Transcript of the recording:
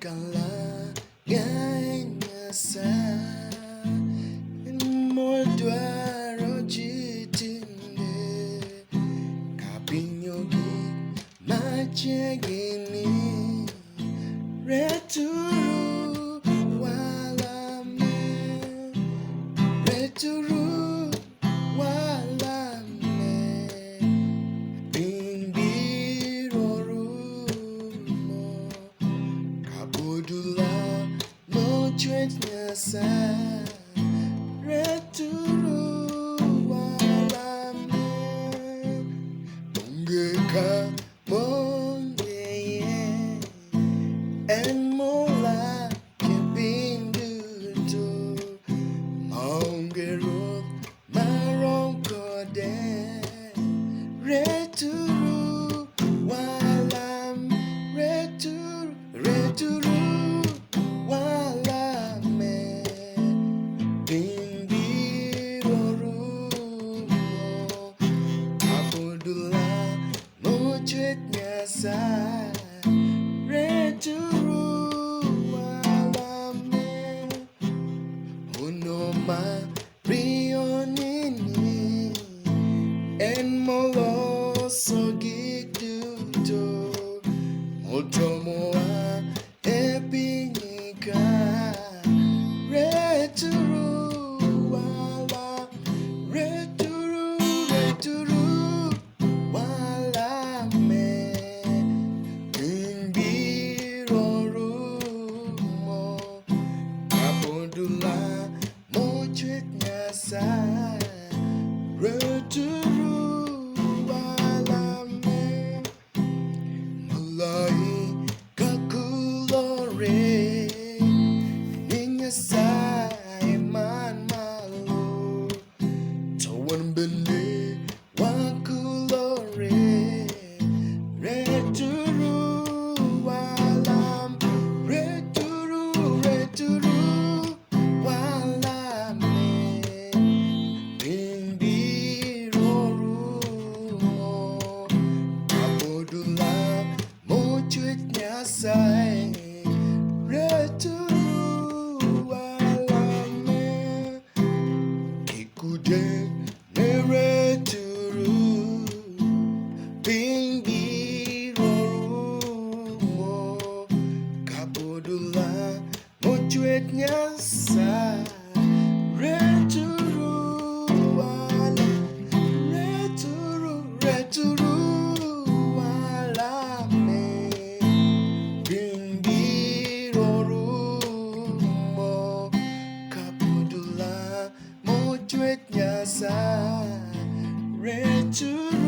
Nyakalaga En Nyasaye Modwaro chitinde Kapinyogi machegini Returu walame Returu walame Bimbirorumo Kabudula Mochwet Nyasaye Returu walame Mungeka Mungeye En mola Kebinduto Mongero Maronkode Returu walam Returu walame Bimbirorumo Abudula Mochwet Nyasaye Returu walame Unoma Rionini En moloso gigduto Motomoa epinika Returu wala Returu walame Bimbirorumo Kapodula Mochwet Nyasaye Returu walame Mulai kakulore Ni Nyasaye man malo Tawan bende wakulore Returu walam Returu walame Bimbirorumo Abudula Mochwet Nyasaye Returu walame Kikude ne returu Bimbirorumo Kabudula Mochwet Nyasaye Returu walame Returu walame Bimbirorumo Kabudula Mochwet Nyasaye Returu